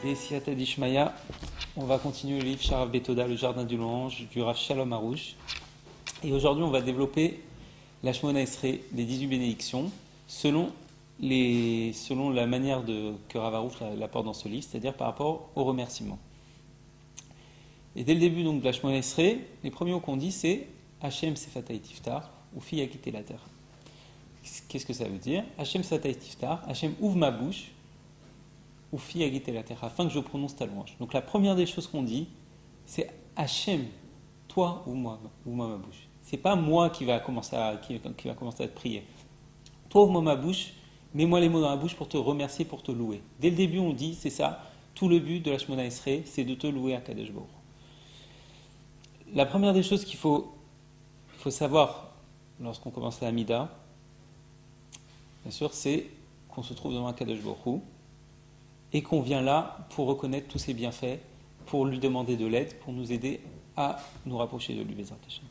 Et Siyata Dishmaya, on va continuer le livre Sharav Betoda, le jardin du louange, du Rav Shalom Harouche. Et aujourd'hui, on va développer la Shmona Esrei, les 18 bénédictions, selon la manière que Rav Harouche l'apporte dans ce livre, c'est-à-dire par rapport au remerciement. Et dès le début donc, de la Shmona Esrei, les premiers mots qu'on dit, c'est Hachem Sefatay Tiftar, ou Fi a quitté la terre. Qu'est-ce que ça veut dire? Hachem Sefatay Tiftar, Hachem ouvre ma bouche, ou Fi a quitté la terre, afin que je prononce ta louange. Donc la première des choses qu'on dit, c'est Hachem, toi ou moi ma bouche. C'est pas moi qui va commencer à te prier. Toi ouvre-moi ma bouche, mets-moi les mots dans la bouche pour te remercier, pour te louer. Dès le début, on dit, c'est ça, tout le but de la Shmona Esrei, c'est de te louer à Kadosh Baruch. La première des choses qu'il faut savoir lorsqu'on commence la Hamida, bien sûr, c'est qu'on se trouve devant un Kadosh Baruch et qu'on vient là pour reconnaître tous ses bienfaits, pour lui demander de l'aide, pour nous aider à nous rapprocher de lui, Bezrat Hashem.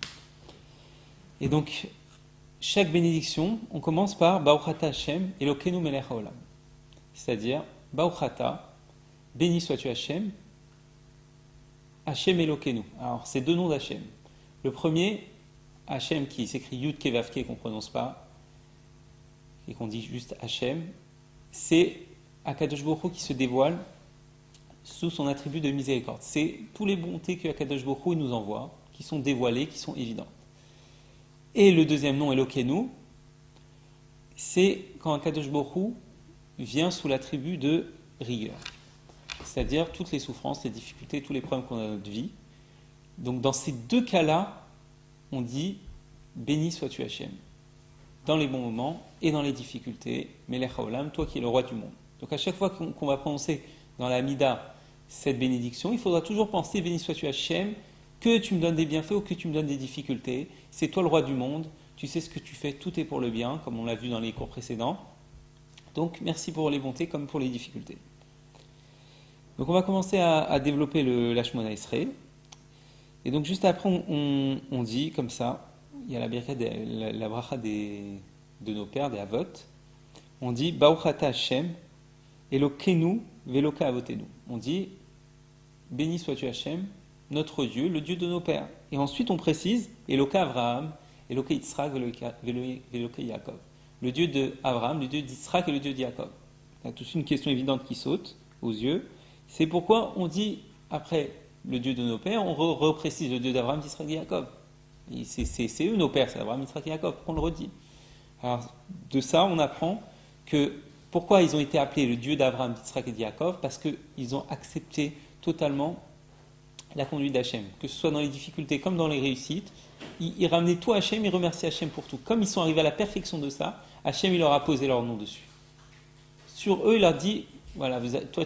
Et donc, chaque bénédiction, on commence par Baruch Ata Hashem Elokeinu Melech Haolam. C'est-à-dire, Baruch Ata, béni sois-tu Hashem, Hashem Elokeinu. Alors, c'est deux noms d'Hashem. Le premier, Hashem qui s'écrit Yud Ke Vav Ke, qu'on ne prononce pas, et qu'on dit juste Hashem, c'est Akadosh Baruch Hu qui se dévoile sous son attribut de miséricorde. C'est tous les bontés que Akadosh Baruch Hu nous envoie, qui sont dévoilées, qui sont évidentes. Et le deuxième nom, Elokeinu, c'est quand Akadosh Baruch Hu vient sous l'attribut de rigueur. C'est-à-dire toutes les souffrances, les difficultés, tous les problèmes qu'on a dans notre vie. Donc dans ces deux cas-là, on dit béni sois-tu Hachem. Dans les bons moments et dans les difficultés, Melech Haolam, toi qui es le roi du monde. Donc à chaque fois qu'on va prononcer dans la Mida cette bénédiction, il faudra toujours penser béni sois-tu Hachem, que tu me donnes des bienfaits ou que tu me donnes des difficultés. C'est toi le roi du monde, tu sais ce que tu fais, tout est pour le bien, comme on l'a vu dans les cours précédents. Donc merci pour les bontés comme pour les difficultés. Donc on va commencer à développer la Shmona Esrei. Et donc juste après on dit comme ça, il y a la bracha de nos pères, des Avot. On dit Baruch Ata Hashem Elokeinu Veloka Avotenu. On dit béni sois-tu Hashem, notre Dieu, le Dieu de nos pères. Et ensuite on précise Eloka Avraham, Eloka Yitzhak, Veloka Yaakov. Le Dieu d'Abraham, le Dieu d'Yitzhak et le Dieu de Yaakov. Il y a toute une question évidente qui saute aux yeux. C'est pourquoi on dit après le Dieu de nos pères, on reprécise le Dieu d'Abraham, d'Yitzhak et Yaakov. Et c'est eux nos pères, c'est Abraham, Yitzhak et Yaakov, pourquoi on le redit? Alors de ça on apprend que pourquoi ils ont été appelés le Dieu d'Abraham, d'Yitzhak et de Yaakov? Parce qu'ils ont accepté totalement la conduite d'Hachem, que ce soit dans les difficultés comme dans les réussites. Ils ramenaient tout à Hachem, ils remerciaient Hachem pour tout. Comme ils sont arrivés à la perfection de ça, Hachem il leur a posé leur nom dessus. Sur eux, il leur dit, voilà, toi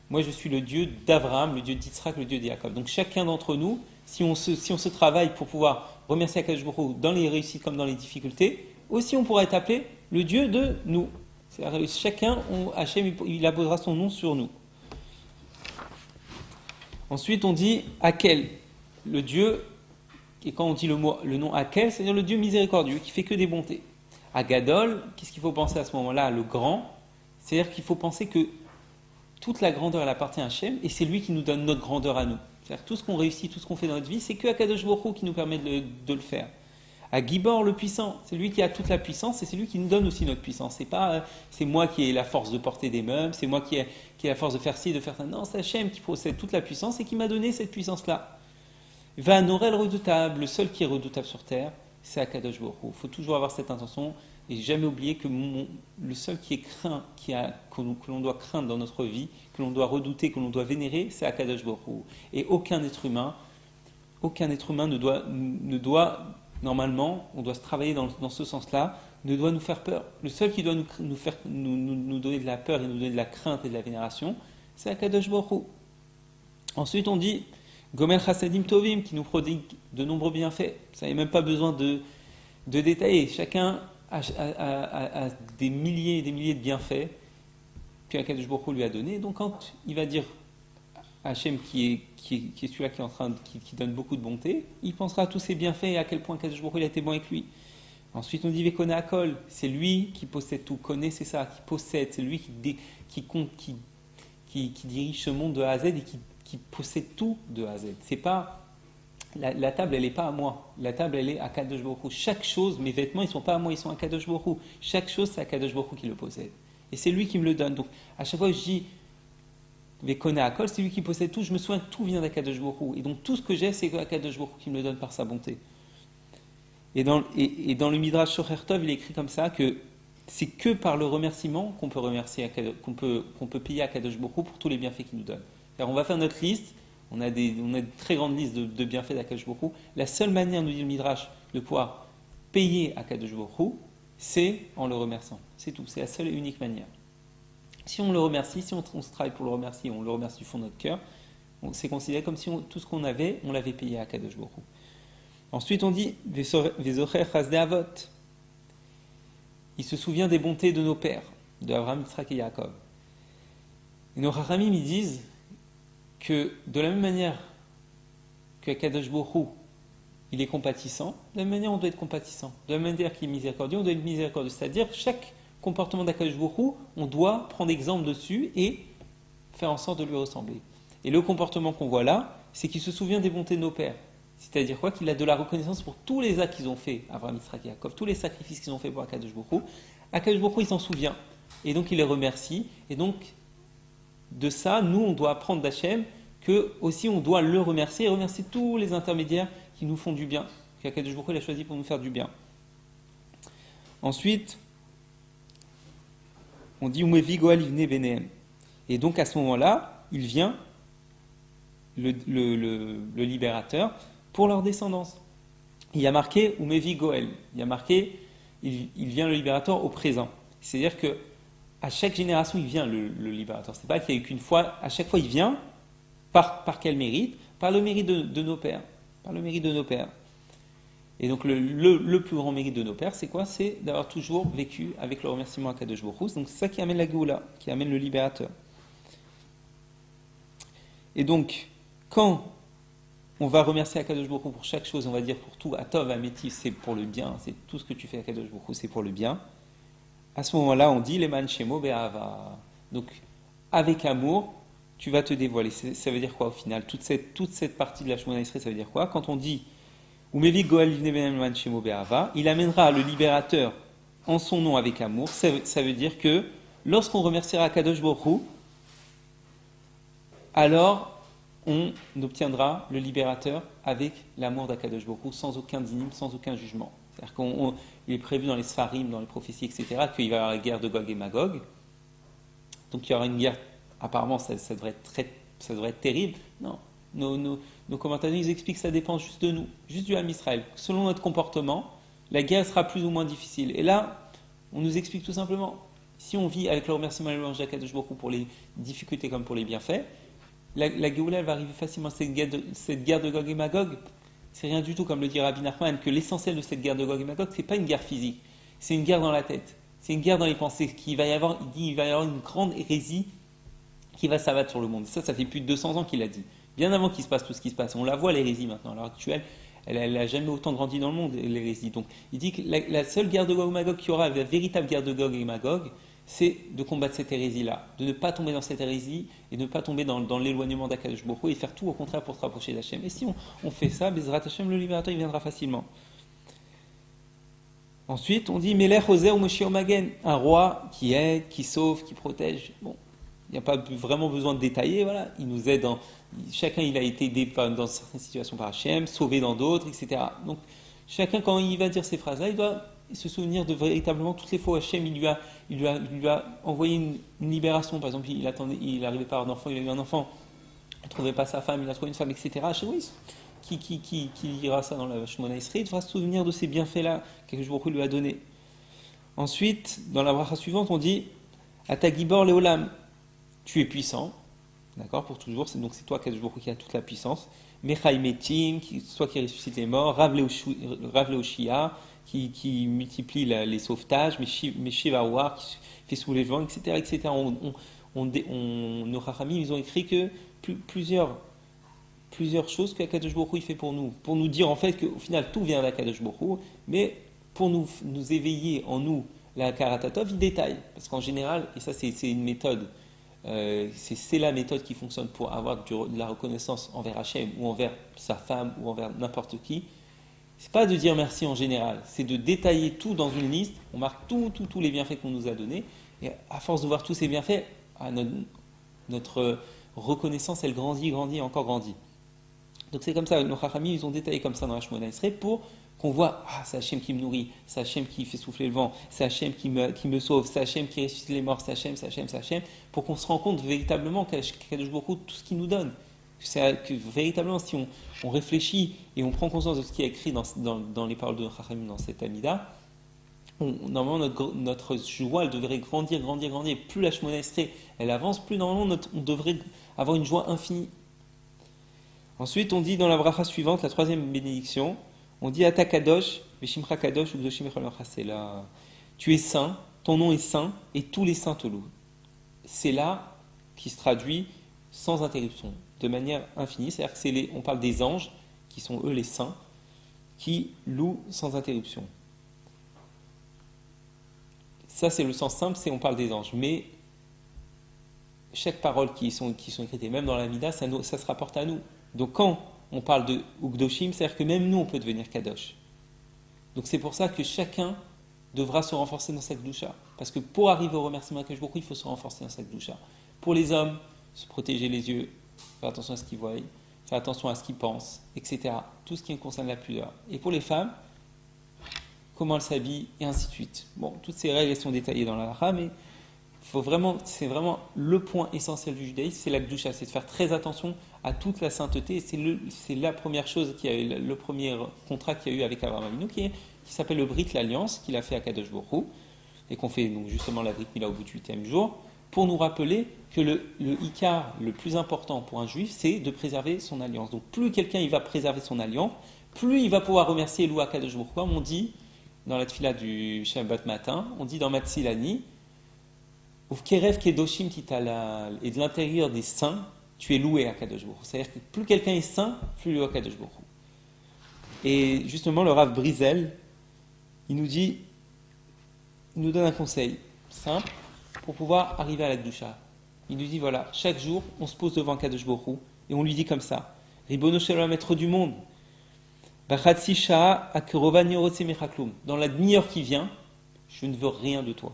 moi je suis le Dieu d'Abraham, le Dieu d'Yitzhak, le Dieu de Yaakov. Donc chacun d'entre nous, si on se travaille pour pouvoir remercier Akadosh Baruch Hu dans les réussites comme dans les difficultés, aussi on pourra être appelé le Dieu de nous. C'est-à-dire, chacun, Hachem il apposera son nom sur nous. Ensuite, on dit Akel, le Dieu, et quand on dit le nom Akel, c'est-à-dire le Dieu miséricordieux, qui fait que des bontés. Agadol, qu'est-ce qu'il faut penser à ce moment-là? Le grand, c'est-à-dire qu'il faut penser que toute la grandeur, elle appartient à Hachem, et c'est lui qui nous donne notre grandeur à nous. C'est-à-dire tout ce qu'on réussit, tout ce qu'on fait dans notre vie, c'est que Akadosh Baruch Hu qui nous permet de le faire. À Gibor, le puissant, c'est lui qui a toute la puissance, et c'est lui qui nous donne aussi notre puissance. C'est moi qui ai la force de porter des meubles, c'est moi qui ai la force de faire ci, de faire ça. Non, c'est Hachem qui possède toute la puissance et qui m'a donné cette puissance-là. Va Norel redoutable, le seul qui est redoutable sur terre, c'est Akadosh Baruch Hu. Il faut toujours avoir cette intention et jamais oublier que le seul qui est craint, que l'on doit craindre dans notre vie, que l'on doit redouter, que l'on doit vénérer, c'est Akadosh Baruch Hu. Et aucun être humain ne doit normalement, on doit se travailler dans ce sens-là, ne doit nous faire peur. Le seul qui doit nous donner de la peur et nous donner de la crainte et de la vénération, c'est Akadosh Baruch Hu. Ensuite, on dit Gomer Chasadim Tovim, qui nous prodigue de nombreux bienfaits. Ça n'est même pas besoin de détailler. Chacun a des milliers et des milliers de bienfaits que Akadosh Baruch Hu lui a donnés. Donc, quand il va dire Hachem qui est celui-là qui donne beaucoup de bonté, il pensera à tous ses bienfaits et à quel point Akadosh Baruch Hu a été bon avec lui. Ensuite on dit Vekone Akol, c'est lui qui possède tout, connaît c'est ça, qui possède, c'est lui qui qui dirige ce monde de A à Z et qui possède tout de A à Z. C'est pas la table, elle n'est pas à moi. La table, elle est à Kadosh Baruch Hu. Chaque chose, mes vêtements, ils ne sont pas à moi, ils sont à Kadosh Baruch Hu. Chaque chose, c'est à Kadosh Baruch Hu qui le possède. Et c'est lui qui me le donne. Donc, à chaque fois que je dis Vekona Akol, c'est lui qui possède tout. Je me souviens que tout vient d'Akadosh Baruch Hu. Et donc, tout ce que j'ai, c'est Akadosh Baruch Hu qui me le donne par sa bonté. Et dans le Midrash Shocher Tov, il est écrit comme ça que c'est que par le remerciement qu'on peut remercier, qu'on peut payer Akadosh Baruch Hu pour tous les bienfaits qu'il nous donne. Alors, on va faire notre liste. On a une très grande liste de bienfaits d'Akadosh Baruch Hu. La seule manière, nous dit le Midrash, de pouvoir payer Akadosh Baruch Hu, c'est en le remerciant. C'est tout. C'est la seule et unique manière. Si on le remercie, si on se travaille pour le remercier, on le remercie du fond de notre cœur, c'est considéré comme si tout ce qu'on avait, on l'avait payé à Akadosh Baruch Hu. Ensuite, on dit Vezocher Chasdei Avot. Il se souvient des bontés de nos pères, de Abraham, Yitzhak et Yaakov. Et nos Chachamim, ils disent que de la même manière que Akadosh Baruch Hu, il est compatissant, de la même manière on doit être compatissant. De la même manière qu'il est miséricordieux, on doit être miséricordieux. C'est-à-dire, chaque comportement d'Akadosh Baruch Hu, on doit prendre exemple dessus et faire en sorte de lui ressembler. Et le comportement qu'on voit là, c'est qu'il se souvient des bontés de nos pères. C'est-à-dire quoi? Qu'il a de la reconnaissance pour tous les actes qu'ils ont fait, Abraham, Yitzhak et Yaakov, tous les sacrifices qu'ils ont fait pour Akadosh Baruch Hu. Akadosh Baruch Hu, il s'en souvient. Et donc, il les remercie. Et donc, de ça, nous, on doit apprendre d'Hachem que aussi on doit le remercier et remercier tous les intermédiaires qui nous font du bien, qu'Akadosh Baruch Hu a choisi pour nous faire du bien. Ensuite, on dit Umevi Goal Ivne Benehem. Et donc à ce moment-là, il vient le libérateur pour leur descendance. Il y a marqué Umevi Goel. Il y a marqué il vient le libérateur au présent. C'est-à-dire que à chaque génération, il vient le libérateur. C'est pas qu'il y a eu qu'une fois. À chaque fois, il vient. Par quel mérite? Par le mérite de nos pères. Par le mérite de nos pères. Et donc, le plus grand mérite de nos pères, c'est quoi? C'est d'avoir toujours vécu avec le remerciement à Kadosh Baruch Hu. Donc, c'est ça qui amène la Géoula, qui amène le libérateur. Et donc, quand on va remercier Akadosh Baruch Hu pour chaque chose, on va dire pour tout, Atov, Amétif, c'est pour le bien, c'est tout ce que tu fais à Akadosh Baruch Hu, c'est pour le bien. À ce moment-là, on dit Leman Shemo Be'ava. Donc, avec amour, tu vas te dévoiler. Ça veut dire quoi au final? Toute cette partie de la Shemona Esrei, ça veut dire quoi? Quand on dit Umevi Goal Livne Leman Shemo Be'ava, il amènera le libérateur en son nom avec amour. Ça veut dire que lorsqu'on remerciera Akadosh Baruch Hu, alors on obtiendra le libérateur avec l'amour d'Akadosh Baruch Hu, sans aucun dinim, sans aucun jugement. C'est-à-dire qu'il est prévu dans les Sfarim, dans les prophéties, etc., qu'il va y avoir la guerre de Gog et Magog. Donc il y aura une guerre, apparemment ça devrait être terrible. Non, nos commentateurs ils expliquent que ça dépend juste de nous, juste du Ham Israël. Selon notre comportement, la guerre sera plus ou moins difficile. Et là, on nous explique tout simplement, si on vit avec le remerciement et le louange d'Akadosh Baruch Hu pour les difficultés comme pour les bienfaits, la Géoula elle va arriver facilement. Cette guerre de Gog et Magog, c'est rien du tout, comme le dit Rabbi Nachman, que l'essentiel de cette guerre de Gog et Magog, c'est pas une guerre physique, c'est une guerre dans la tête, c'est une guerre dans les pensées. Il va y avoir une grande hérésie qui va s'abattre sur le monde. Ça fait plus de 200 ans qu'il a dit, bien avant qu'il se passe tout ce qui se passe. On la voit l'hérésie maintenant, à l'heure actuelle, elle n'a jamais autant grandi dans le monde, l'hérésie. Donc il dit que la seule guerre de Gog et Magog qu'il y aura, la véritable guerre de Gog et Magog, c'est de combattre cette hérésie-là, de ne pas tomber dans cette hérésie et de ne pas tomber dans l'éloignement d'Akadosh Baruch Hu et faire tout au contraire pour se rapprocher d'Hachem. Et si on fait ça, Bezrat Hachem, le libérateur, il viendra facilement. Ensuite, on dit Melech Ozer ou Moshe Magen, un roi qui aide, qui sauve, qui protège. Bon, il n'y a pas vraiment besoin de détailler, voilà. Il nous aide, chacun il a été aidé dans certaines situations par Hachem, sauvé dans d'autres, etc. Donc, chacun, quand il va dire ces phrases-là, il doit se souvenir de véritablement toutes les fois où Hachem il lui a envoyé une libération. Par exemple, il n'arrivait pas à avoir d'enfant, il a eu un enfant, il ne trouvait pas sa femme, il a trouvé une femme, etc. Hachem, qui lira ça dans la Shemona Esrei, il devra se souvenir de ces bienfaits-là que Baruch Hu lui a donnés. Ensuite, dans la bracha suivante, on dit Ata Gibor Leolam, tu es puissant, d'accord, pour toujours, donc c'est toi Baruch Hu qui a toute la puissance. Mechai Metim, toi qui ressuscite les morts, Rav Leoshia, qui multiplie les sauvetages, Meshiv Awar, qui fait soulever le vent, etc. etc. Nos Chachamim, ils ont écrit que plusieurs choses qu'Akadosh Baruch Hu fait pour nous dire en fait qu'au final tout vient d'Akadosh Baruch Hu, mais pour nous éveiller en nous la Karatatov, il détaille. Parce qu'en général, et ça c'est une méthode c'est la méthode qui fonctionne pour avoir de la reconnaissance envers Hachem ou envers sa femme ou envers n'importe qui. C'est pas de dire merci en général, c'est de détailler tout dans une liste. On marque tous les bienfaits qu'on nous a donnés. Et à force de voir tous ces bienfaits, notre reconnaissance, elle grandit et encore grandit. Donc c'est comme ça, nos Chachamim, ils ont détaillé comme ça dans la Shemona Esrei pour qu'on voit, c'est Hachem qui me nourrit, c'est Hachem qui fait souffler le vent, c'est Hachem qui me sauve, c'est Hachem qui ressuscite les morts, c'est Hachem, pour qu'on se rende compte véritablement qu'Akadosh Baruch Hu, tout ce qu'il nous donne. Que véritablement, si on réfléchit et on prend conscience de ce qui est écrit dans les paroles de Chachamim, dans cette Amida, normalement notre joie, elle devrait grandir. Plus la Shemona Esrei, elle avance, plus normalement on devrait avoir une joie infinie. Ensuite, on dit dans la bracha suivante, la troisième bénédiction, on dit Ata Kadosh, Veshimcha Kadosh, Ugdoshim Echol Chasela. Tu es saint, ton nom est saint, et tous les saints te louent. C'est là qui se traduit sans interruption, de manière infinie. C'est-à-dire que on parle des anges, qui sont eux les saints, qui louent sans interruption. Ça, c'est le sens simple, on parle des anges. Mais chaque parole qui sont écrites, et même dans la Mida, ça se rapporte à nous. Donc quand on parle de Ugdoshim, c'est-à-dire que même nous, on peut devenir Kadosh. Donc c'est pour ça que chacun devra se renforcer dans sa Gdusha. Parce que pour arriver au remerciement à Kadosh Baruch Hu, il faut se renforcer dans sa Gdusha. Pour les hommes, se protéger les yeux, faire attention à ce qu'ils voient, faire attention à ce qu'ils pensent, etc. Tout ce qui concerne la pudeur. Et pour les femmes, comment elles s'habillent, et ainsi de suite. Bon, toutes ces règles sont détaillées dans la Hara, mais c'est vraiment le point essentiel du judaïsme, c'est la Gdusha, c'est de faire très attention à toute la sainteté. C'est la première chose le premier contrat qu'il y a eu avec Abraham Avinu, qui s'appelle le Brit, l'alliance, qu'il a fait à Kadosh Baruch Hu, et qu'on fait donc justement la Brit Mila au bout du 8e jour, pour nous rappeler que le Ikar, le plus important pour un juif, c'est de préserver son alliance. Donc plus quelqu'un il va préserver son alliance, plus il va pouvoir remercier et louer à Kadosh Baruch Hu. Comme on dit dans la tfila du Shabbat matin, on dit dans Matsilani, Ufkerev Kedoshim Kitalal, et de l'intérieur des saints, tu es loué à Kadosh Baruch Hu. C'est-à-dire que plus quelqu'un est saint, plus il est loué à Kadosh Baruch Hu. Et justement, le Rav Brizel, il nous donne un conseil simple pour pouvoir arriver à la Gdusha. Il nous dit voilà, chaque jour, on se pose devant Kadosh Baruch Hu et on lui dit comme ça Ribono Shalom, maître du monde, Bachatsi Sha'a Akerovani Orotse Mechaklum. Dans la demi-heure qui vient, je ne veux rien de toi.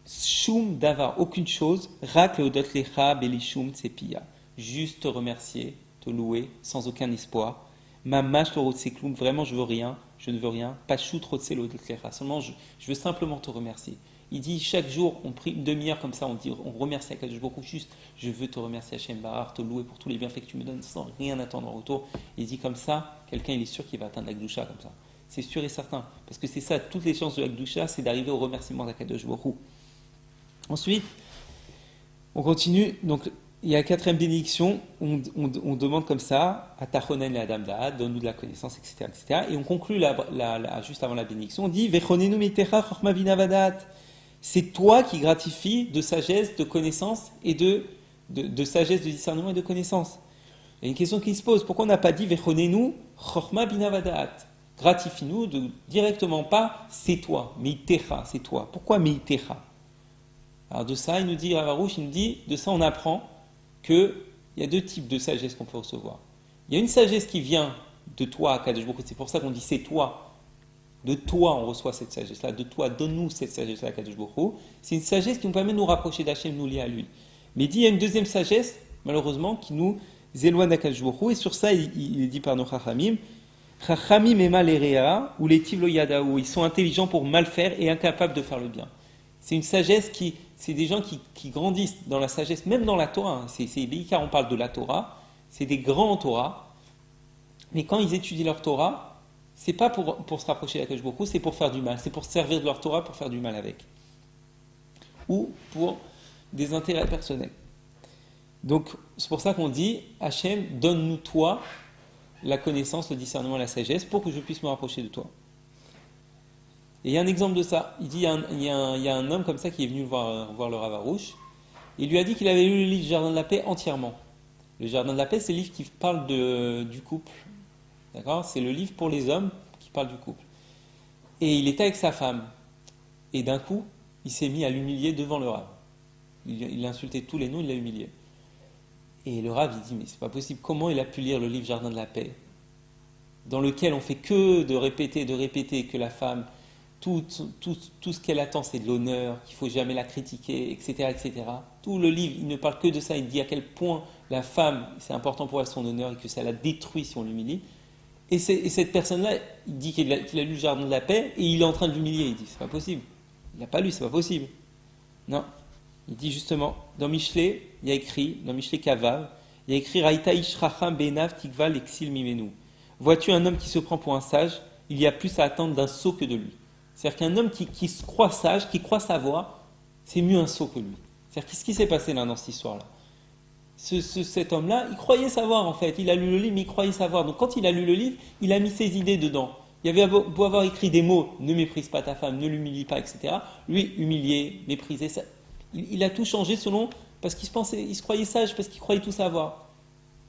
Shum Davar, aucune chose, Rak Leodot Lecha Belishum Tsepiya. Juste te remercier, te louer, sans aucun espoir. Mamash Orotse Klum, vraiment je ne veux rien. Pashut Rotse Leodot Lecha, seulement je veux simplement te remercier. Il dit chaque jour, on prie une demi-heure comme ça, on remercie à Kadosh Baruch Hu, juste je veux te remercier Hachem Barar, te louer pour tous les bienfaits que tu me donnes sans rien attendre en retour. Il dit comme ça, quelqu'un il est sûr qu'il va atteindre la Gdusha comme ça. C'est sûr et certain. Parce que c'est ça, toutes les chances de la Gdusha, c'est d'arriver au remerciement d'Akadosh Baruch Hu. Ensuite, on continue. Donc, il y a la quatrième bénédiction. On demande comme ça, à Tachonen et Adam Da'ad, donne-nous de la connaissance, etc., etc. Et on conclut juste avant la bénédiction. On dit Vechonenu mitecha chorma bina vadat. C'est toi qui gratifies de sagesse, de connaissance et de sagesse, de discernement et de connaissance. Il y a une question qui se pose. Pourquoi on n'a pas dit Vechonenu chorma bina vadat? Gratifie-nous directement, pas c'est toi, meitecha, c'est toi. Pourquoi meitecha? Alors de ça, il nous dit, Ravarouche, il nous dit, de ça on apprend qu'il y a deux types de sagesse qu'on peut recevoir. Il y a une sagesse qui vient de toi, Kadosh Baruch Hu, c'est pour ça qu'on dit c'est toi. De toi on reçoit cette sagesse-là, de toi, donne-nous cette sagesse-là, Kadosh Baruch Hu. C'est une sagesse qui nous permet de nous rapprocher d'Hachem, nous lier à lui. Mais il dit, il y a une deuxième sagesse, malheureusement, qui nous éloigne d'Akadosh Baruch Hu, et sur ça, il est dit par nos Chachamim, Chachamim ema lerea, ou les tivlo yadaou, ils sont intelligents pour mal faire et incapables de faire le bien. C'est une sagesse c'est des gens qui grandissent dans la sagesse, même dans la Torah. C'est car on parle de la Torah, c'est des grands en Torah, mais quand ils étudient leur Torah, c'est pas pour se rapprocher d'Akadosh Baruch Hu, c'est pour faire du mal, c'est pour servir de leur Torah pour faire du mal avec, ou pour des intérêts personnels. Donc c'est pour ça qu'on dit Hachem, donne-nous toi la connaissance, le discernement, la sagesse, pour que je puisse me rapprocher de toi. Et il y a un exemple de ça. Il dit, il y a un homme comme ça qui est venu voir le Rav Arouche. Il lui a dit qu'il avait lu le livre Jardin de la Paix entièrement. Le Jardin de la Paix, c'est le livre qui parle du couple. D'accord ? C'est le livre pour les hommes qui parle du couple. Et il était avec sa femme. Et d'un coup, il s'est mis à l'humilier devant le Rav. Il a insulté tous les noms, il l'a humilié. Et le Rav, il dit, mais c'est pas possible, comment il a pu lire le livre Jardin de la paix, dans lequel on fait que de répéter que la femme, tout ce qu'elle attend, c'est de l'honneur, qu'il faut jamais la critiquer, etc., etc. Tout le livre, il ne parle que de ça, il dit à quel point la femme, c'est important pour elle son honneur et que ça la détruit si on l'humilie. Et cette personne-là, il dit qu'il a lu le Jardin de la paix et il est en train de l'humilier. Il dit, c'est pas possible. Il n'a pas lu, c'est pas possible. Non. Il dit justement, dans Michelet, il y a écrit, dans Michelet Kavav, il y a écrit Raïta Ishracham Benav Tikva Lexil Mimenu. Vois-tu un homme qui se prend pour un sage, il y a plus à attendre d'un sot que de lui. C'est-à-dire qu'un homme qui se croit sage, qui croit savoir, c'est mieux un sot que lui. C'est-à-dire qu'est-ce qui s'est passé là dans cette histoire-là? Cet homme-là, il croyait savoir en fait. Il a lu le livre, mais il croyait savoir. Donc quand il a lu le livre, il a mis ses idées dedans. Il avait beau avoir écrit des mots, ne méprise pas ta femme, ne l'humilie pas, etc. Lui, humilier, mépriser, ça, il a tout changé parce qu'il se croyait sage, parce qu'il croyait tout savoir.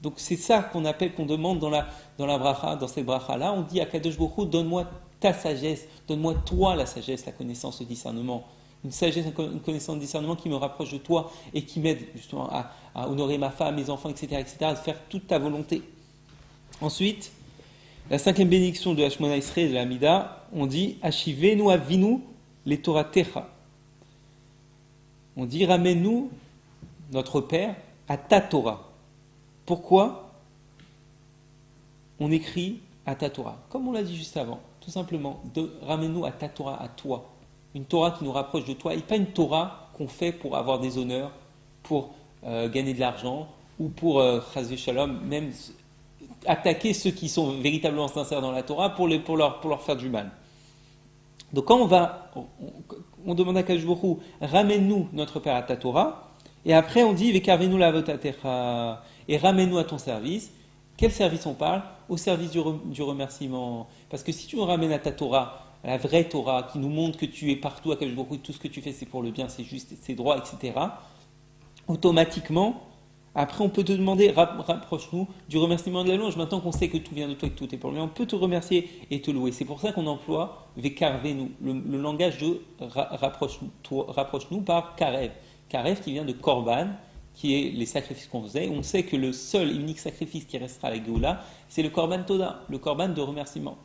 Donc c'est ça qu'on demande dans la bracha, dans cette bracha-là. On dit à Kadosh Baruch Hu, donne-moi ta sagesse, donne-moi toi la sagesse, la connaissance, le discernement. Une sagesse, une connaissance, un discernement qui me rapproche de toi et qui m'aide justement à honorer ma femme, mes enfants, etc., à faire toute ta volonté. Ensuite, la cinquième bénédiction de Hashmona Esrei de la Mida, on dit Ashivenu avinu les Torah techa. On dit ramène-nous, notre Père, à ta Torah. Pourquoi on écrit à ta Torah? Comme on l'a dit juste avant, tout simplement, ramène-nous à ta Torah, à toi. Une Torah qui nous rapproche de toi, et pas une Torah qu'on fait pour avoir des honneurs, pour gagner de l'argent, ou pour, chas v'shalom, même attaquer ceux qui sont véritablement sincères dans la Torah pour leur faire du mal. Donc quand on demande à Kadosh Baruch Hu, ramène-nous notre Père à ta Torah, et après on dit Vekarvenu la'avotatecha, et ramène-nous à ton service. Quel service on parle? Au service du remerciement. Parce que si tu nous ramènes à ta Torah, à la vraie Torah, qui nous montre que tu es partout à Kadosh Baruch Hu, tout ce que tu fais c'est pour le bien, c'est juste, c'est droit, etc. Automatiquement, après on peut te demander, rapproche-nous du remerciement de la louange. Maintenant qu'on sait que tout vient de toi et que tout est pour le bien, on peut te remercier et te louer. C'est pour ça qu'on emploie Vekarvenu, le langage de rapproche-nous par Karev. Karev qui vient de Korban, qui est les sacrifices qu'on faisait. On sait que le seul et unique sacrifice qui restera à la Géoula, c'est le Korban Toda, le Korban de remerciement.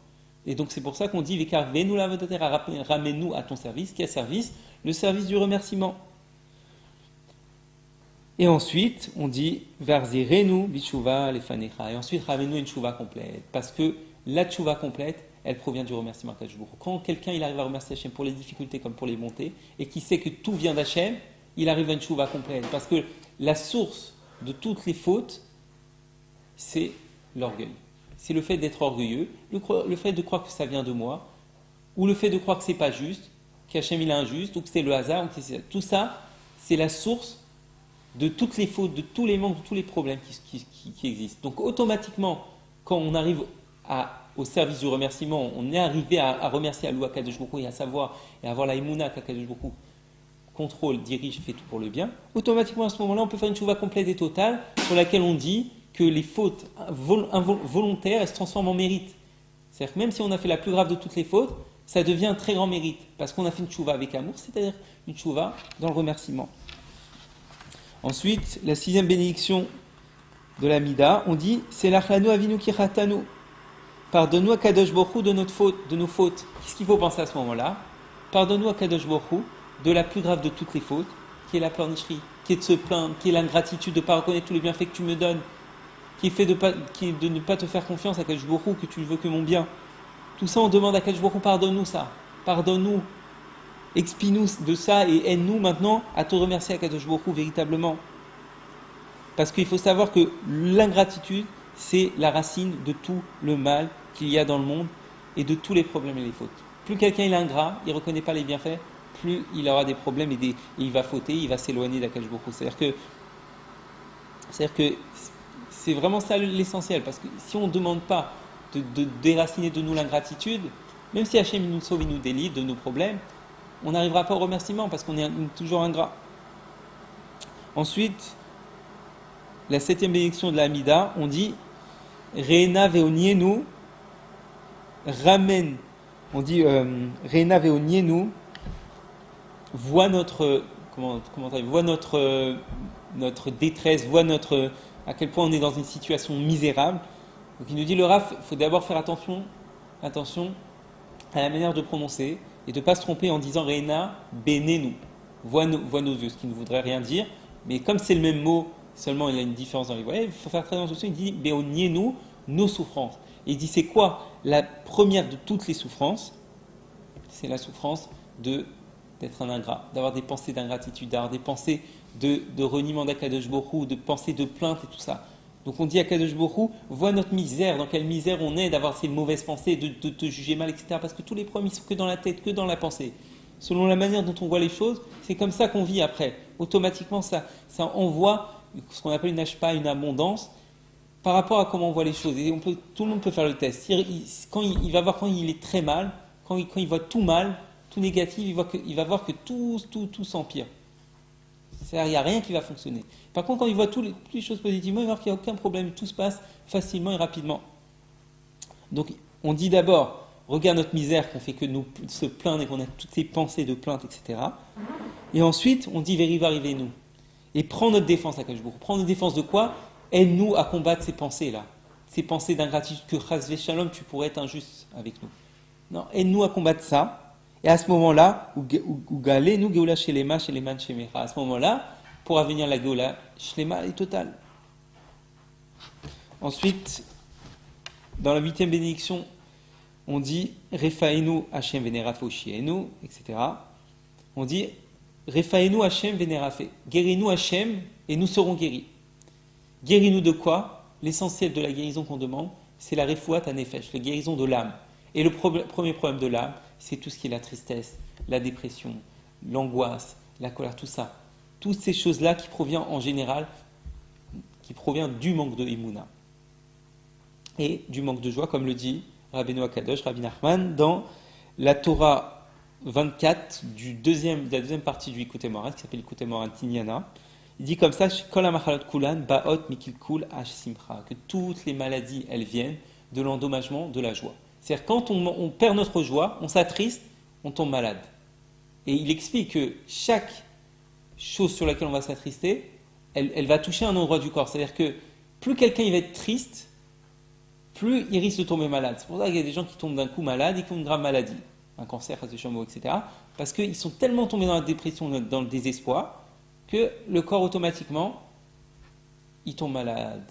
Et donc c'est pour ça qu'on dit Vekarvenu la'avotatecha, ramène-nous à ton service. Quel service? Le service du remerciement. Et ensuite, on dit Verzirenu b'tshuva lefanecha. Et ensuite, ramène-nous une tshuva complète. Parce que la tshuva complète, elle provient du remerciement à Kadosh Baruch Hu. Quand quelqu'un il arrive à remercier Hachem pour les difficultés comme pour les bontés, et qui sait que tout vient d'Hachem, il arrive à une tshuva complète. Parce que la source de toutes les fautes, c'est l'orgueil. C'est le fait d'être orgueilleux, le fait de croire que ça vient de moi, ou le fait de croire que c'est pas juste, qu'Hachem il est injuste, ou que c'est le hasard, ou que c'est... Tout ça, c'est la source de toutes les fautes, de tous les manques, de tous les problèmes qui existent. Donc automatiquement, quand on arrive au service du remerciement, on est arrivé à remercier Allah Kadosh Baruch Hu et à savoir, et à avoir la émouna qu'Akadosh Baruch Hu contrôle, dirige, fait tout pour le bien, automatiquement à ce moment-là, on peut faire une tchouva complète et totale sur laquelle on dit que les fautes volontaires, elles se transforment en mérite. C'est-à-dire que même si on a fait la plus grave de toutes les fautes, ça devient un très grand mérite, parce qu'on a fait une tchouva avec amour, c'est-à-dire une tchouva dans le remerciement. Ensuite, la sixième bénédiction de la Mida, on dit c'est l'Achlanu Avinu Kichatanu. Pardonne-nous à Kadosh Baruch Hu de nos fautes. Qu'est-ce qu'il faut penser à ce moment-là? Pardonne-nous à Kadosh Baruch Hu de la plus grave de toutes les fautes, qui est la pleurnicherie, qui est de se plaindre, qui est l'ingratitude de ne pas reconnaître tous les bienfaits que tu me donnes, qui est de ne pas te faire confiance à Kadosh Baruch Hu, que tu ne veux que mon bien. Tout ça, on demande à Kadosh Baruch Hu, pardonne-nous ça. Pardonne-nous. Expie-nous de ça et aide-nous maintenant à te remercier à Kadosh Baruch Hu véritablement. Parce qu'il faut savoir que l'ingratitude, c'est la racine de tout le mal qu'il y a dans le monde et de tous les problèmes et les fautes. Plus quelqu'un est ingrat, il ne reconnaît pas les bienfaits, plus il aura des problèmes et il va fauter, il va s'éloigner d'Akadosh Baruch Hu. C'est-à-dire que c'est vraiment ça l'essentiel. Parce que si on ne demande pas de déraciner de nous l'ingratitude, même si Hachem nous sauve, il nous délivre de nos problèmes, on n'arrivera pas au remerciement parce qu'on est toujours ingrat. Ensuite, la septième bénédiction de la Hamida, on dit Reina veonienu, ramène. On dit Reina veonienu, vois notre voit notre détresse, voit à quel point on est dans une situation misérable. Donc il nous dit le Rav, il faut d'abord faire attention à la manière de prononcer et de ne pas se tromper en disant Reina Benenu, voit nos yeux, ce qui ne voudrait rien dire. Mais comme c'est le même mot, seulement il y a une différence dans les voix, il faut faire très attention. Il dit Beonienu, nos souffrances. Et il dit c'est quoi la première de toutes les souffrances? C'est la souffrance d'être un ingrat, d'avoir des pensées d'ingratitude, d'avoir des pensées de reniement d'Akadosh Borou, de pensées de plainte et tout ça. Donc on dit à Kadosh Borou, vois notre misère, dans quelle misère on est d'avoir ces mauvaises pensées, de te juger mal, etc. Parce que tous les problèmes, ils sont que dans la tête, que dans la pensée. Selon la manière dont on voit les choses, c'est comme ça qu'on vit après. Automatiquement, ça envoie ce qu'on appelle une ashpa, une abondance, par rapport à comment on voit les choses. Et tout le monde peut faire le test. Quand il va voir quand il est très mal, quand il voit tout mal, tout négatif, il va voir que tout s'empire. C'est-à-dire, il n'y a rien qui va fonctionner. Par contre, quand il voit toutes les choses positivement, il va voir qu'il n'y a aucun problème, tout se passe facilement et rapidement. Donc, on dit d'abord, regarde notre misère qu'on fait que nous se plaindre et qu'on a toutes ces pensées de plainte, etc. Et ensuite, on dit, arrivez-nous. Et prends notre défense à Kajbourg. Prends notre défense de quoi? Aide-nous à combattre ces pensées-là. Ces pensées d'ingratitude que Chas Shalom, tu pourrais être injuste avec nous. Non, aide-nous à combattre ça. Et à ce moment-là, ou galé, nous, Geoula Shelema, Sheleman Shemecha. À ce moment-là, pourra venir la Geoula Shelema et totale. Ensuite, dans la 8e bénédiction, on dit Refaenu Hashem Venerafo Shienu, etc. On dit Refaenu Hashem Venerafé. Guéris-nous Hashem et nous serons guéris. Guéris-nous de quoi? L'essentiel de la guérison qu'on demande, c'est la Refouat Hanefesh, la guérison de l'âme. Et le premier problème de l'âme, c'est tout ce qui est la tristesse, la dépression, l'angoisse, la colère, tout ça. Toutes ces choses-là qui proviennent en général, qui proviennent du manque de Emouna. Et du manque de joie, comme le dit Rabbeinu Akadosh, Rabbi Nachman, dans la Torah 24 de la deuxième partie du Likutei Moharan, qui s'appelle Likutei Moharan Tinyana. Il dit comme ça, Kol hamachalot kulan baot mikilkul simcha, que toutes les maladies, elles viennent de l'endommagement de la joie. C'est-à-dire quand on perd notre joie, on s'attriste, on tombe malade. Et il explique que chaque chose sur laquelle on va s'attrister, elle va toucher un endroit du corps. C'est-à-dire que plus quelqu'un il va être triste, plus il risque de tomber malade. C'est pour ça qu'il y a des gens qui tombent d'un coup malades et qui ont une grave maladie, un cancer, etc. Parce qu'ils sont tellement tombés dans la dépression, dans le désespoir, que le corps automatiquement, il tombe malade.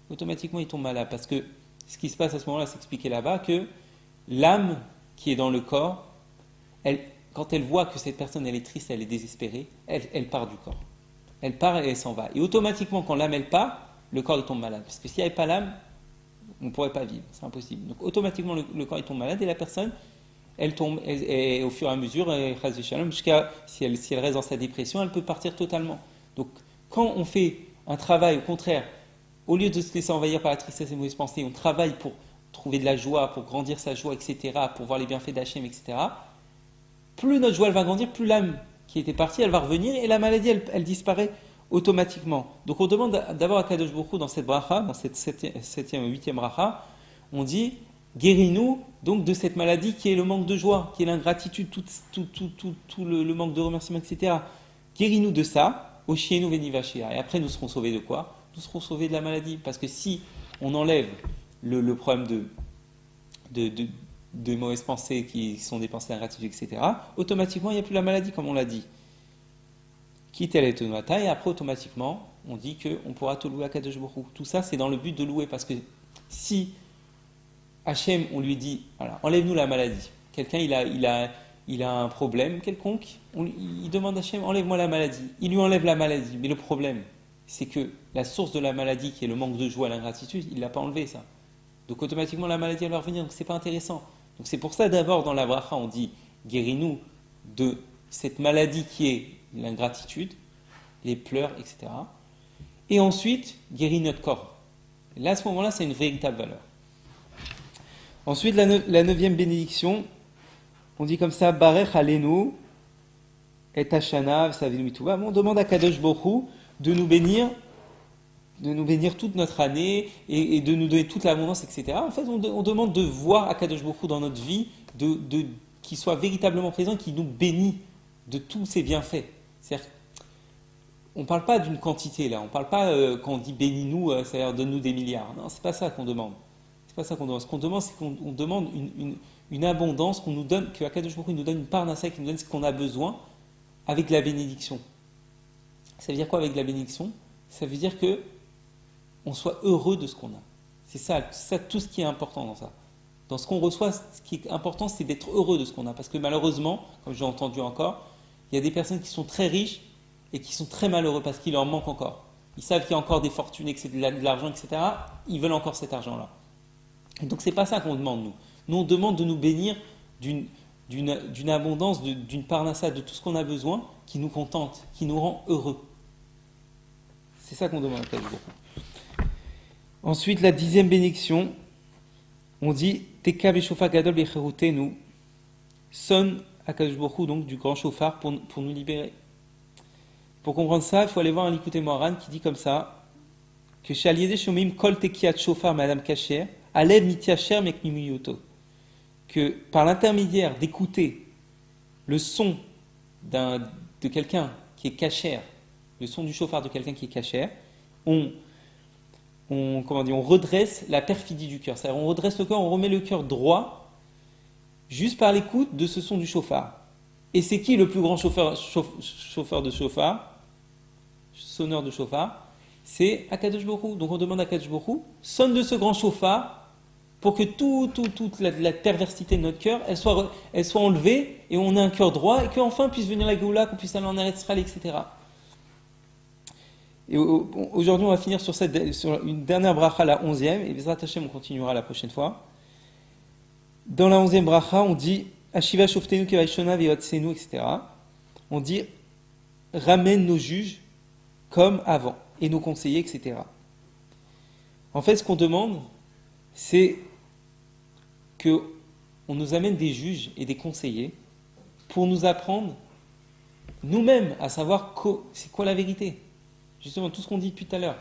Automatiquement, il tombe malade. Parce que ce qui se passe à ce moment-là, c'est expliqué là-bas que l'âme qui est dans le corps, quand elle voit que cette personne, elle est triste, elle est désespérée, elle part du corps. Elle part et elle s'en va. Et automatiquement, quand l'âme, elle part, le corps, il tombe malade. Parce que s'il n'y avait pas l'âme, on ne pourrait pas vivre. C'est impossible. Donc, automatiquement, le corps, il tombe malade et la personne, elle tombe, et au fur et à mesure, jusqu'à, si elle reste dans sa dépression, elle peut partir totalement. Donc, quand on fait un travail, au contraire, au lieu de se laisser envahir par la tristesse et les mauvaises pensées, on travaille pour trouver de la joie, pour grandir sa joie, etc., pour voir les bienfaits d'Hachem, etc., plus notre joie elle va grandir, plus l'âme qui était partie, elle va revenir, et la maladie, elle disparaît automatiquement. Donc on demande d'abord à Kadosh Baruch Hu, dans cette bracha, dans cette 7e, 8e bracha, on dit, guéris-nous donc de cette maladie qui est le manque de joie, qui est l'ingratitude, tout le manque de remerciement, etc. Guéris-nous de ça, Oshienu Venivashia. Et après nous serons sauvés de quoi? Nous serons sauvés de la maladie. Parce que si on enlève le problème de mauvaises pensées qui sont des pensées d'ingratitude, etc., automatiquement il n'y a plus la maladie, comme on l'a dit. Quitte à l'étonata, et après automatiquement on dit qu'on pourra te louer à Kadosh Baruch Hu. Tout ça c'est dans le but de louer, parce que si Hachem, on lui dit, voilà, enlève-nous la maladie. Quelqu'un, il a un problème quelconque, il demande à Hachem, enlève-moi la maladie. Il lui enlève la maladie, mais le problème, c'est que la source de la maladie, qui est le manque de joie, l'ingratitude, il ne l'a pas enlevé, ça. Donc automatiquement, la maladie, elle va revenir, donc c'est pas intéressant. Donc c'est pour ça, d'abord, dans la bracha, on dit, guéris-nous de cette maladie qui est l'ingratitude, les pleurs, etc. Et ensuite, guéris notre corps. Et là, à ce moment-là, c'est une véritable valeur. Ensuite, la 9e bénédiction, on dit comme ça, Barech Alenu et Hashana Savinu Mituva. On demande à Kadosh Baruch Hu de nous bénir toute notre année et de nous donner toute l'abondance, etc. En fait, on demande de voir à Kadosh Baruch Hu dans notre vie, qu'il soit véritablement présent, qu'il nous bénit de tous ses bienfaits. C'est-à-dire, on ne parle pas d'une quantité là, on ne parle pas quand on dit bénis-nous, c'est-à-dire donne-nous des milliards. Non, c'est pas ça qu'on demande. C'est pas ça qu'on demande. Ce qu'on demande, c'est qu'on demande une abondance, qu'on nous donne, que Akadosh Baruch Hu nous donne une part d'Asa, qui nous donne ce qu'on a besoin avec la bénédiction. Ça veut dire quoi avec la bénédiction? Ça veut dire que on soit heureux de ce qu'on a. C'est ça tout ce qui est important dans ça. Dans ce qu'on reçoit, ce qui est important, c'est d'être heureux de ce qu'on a. Parce que malheureusement, comme j'ai entendu encore, il y a des personnes qui sont très riches et qui sont très malheureux parce qu'il leur manque encore. Ils savent qu'il y a encore des fortunes, et que c'est de l'argent, etc. Ils veulent encore cet argent-là. Et donc, c'est pas ça qu'on demande, nous. Nous, on demande de nous bénir d'une abondance, d'une parnassa, de tout ce qu'on a besoin, qui nous contente, qui nous rend heureux. C'est ça qu'on demande à Kadosh Baruch Hu. Ensuite, la 10e bénédiction, on dit Teka b'shofar gadol b'cherutenu, sonne à Kadosh Baruch Hu, donc du grand chauffard pour nous libérer. Pour comprendre ça, il faut aller voir un Likutei Moharan qui dit comme ça que Shal Yedei Shomim Kol Tekiyat Shofar Madame Kacher, Alev Mityacher Mekmimiyoto, que par l'intermédiaire d'écouter le son de quelqu'un qui est kacher, le son du chauffard de quelqu'un qui est kacher, on redresse la perfidie du cœur. C'est-à-dire on redresse le cœur, on remet le cœur droit juste par l'écoute de ce son du chauffard. Et c'est qui le plus grand chauffeur de chauffard, sonneur de chauffard? C'est Akadosh Baruch Hu. Donc on demande à Akadosh Baruch Hu, sonne de ce grand chauffard pour que toute la perversité de notre cœur, elle soit enlevée et on ait un cœur droit et qu'enfin puisse venir la Géoula, qu'on puisse aller en Eretz Israël, etc. Et aujourd'hui, on va finir sur une dernière bracha, la 11e, et Bezrat Hashem, on continuera la prochaine fois. Dans la 11e bracha, on dit Ashiva shoftenu kevaishona veyotsenu, etc. On dit ramène nos juges comme avant, et nos conseillers, etc. En fait, ce qu'on demande, c'est qu'on nous amène des juges et des conseillers pour nous apprendre nous-mêmes à savoir c'est quoi la vérité. Justement, tout ce qu'on dit depuis tout à l'heure,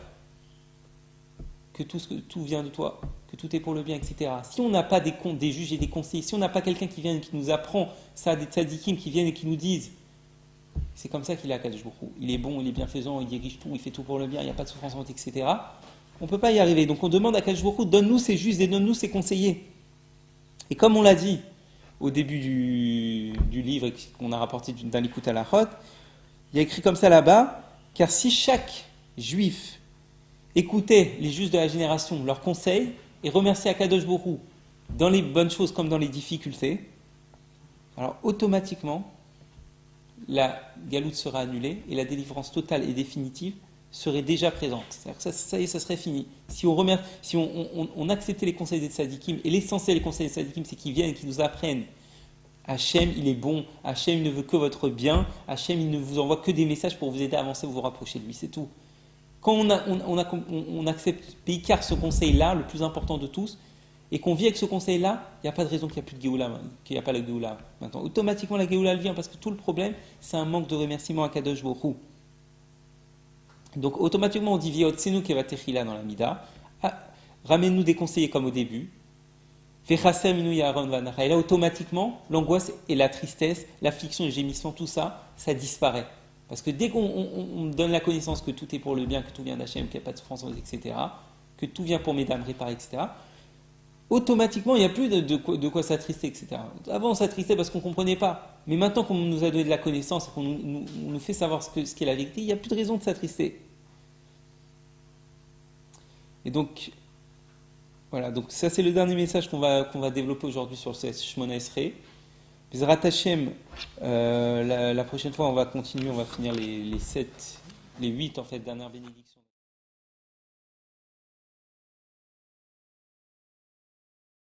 que tout vient de toi, que tout est pour le bien, etc. Si on n'a pas des juges et des conseillers, si on n'a pas quelqu'un qui vient et qui nous apprend ça, des tzadikim qui viennent et qui nous disent c'est comme ça qu'il est à Kadosh Baruch Hu, il est bon, il est bienfaisant, il dirige tout, il fait tout pour le bien, il n'y a pas de souffrance, etc. On ne peut pas y arriver. Donc on demande à Kadosh Baruch Hu, donne-nous ces juges et donne-nous ces conseillers. Et comme on l'a dit au début du livre qu'on a rapporté d'un Likutei Halachot, il y a écrit comme ça là-bas, car si chaque juif écoutait les juges de la génération, leurs conseils, et remerciait Akadosh Baruch Hu dans les bonnes choses comme dans les difficultés, alors automatiquement, la galoute sera annulée et la délivrance totale et définitive serait déjà présente. C'est-à-dire que ça y est, ça serait fini. Si on acceptait les conseils des tzadikim, et l'essentiel des conseils des tzadikim, c'est qu'ils viennent et qu'ils nous apprennent Hachem, il est bon, Hachem, il ne veut que votre bien, Hachem, il ne vous envoie que des messages pour vous aider à avancer, vous rapprocher de lui, c'est tout. Quand on accepte Péikar, ce conseil-là, le plus important de tous, et qu'on vit avec ce conseil-là, il n'y a pas de raison qu'il n'y a plus de Géoula, qu'il n'y a pas la Géoula maintenant. Automatiquement, la Géoula, elle vient, parce que tout le problème, c'est un manque de remerciement à Kadosh Baruch Hu. Donc, automatiquement, on dit Viotsenu Kevatechila dans la Mida, ramène-nous des conseillers comme au début, et là, automatiquement, l'angoisse et la tristesse, l'affliction et le gémissement, tout ça, ça disparaît. Parce que dès qu'on donne la connaissance que tout est pour le bien, que tout vient d'Hachem, qu'il n'y a pas de souffrance, etc., que tout vient pour mesdames réparer, etc., automatiquement, il n'y a plus de quoi s'attrister, etc. Avant, on s'attristait parce qu'on ne comprenait pas. Mais maintenant qu'on nous a donné de la connaissance et qu'on nous fait savoir ce qu'est la vérité, il n'y a plus de raison de s'attrister. Et donc, voilà, donc ça c'est le dernier message qu'on va développer aujourd'hui sur le Shemona Esrei. Bezrat Hashem, la prochaine fois on va continuer, on va finir les 8 en fait dernières bénédictions.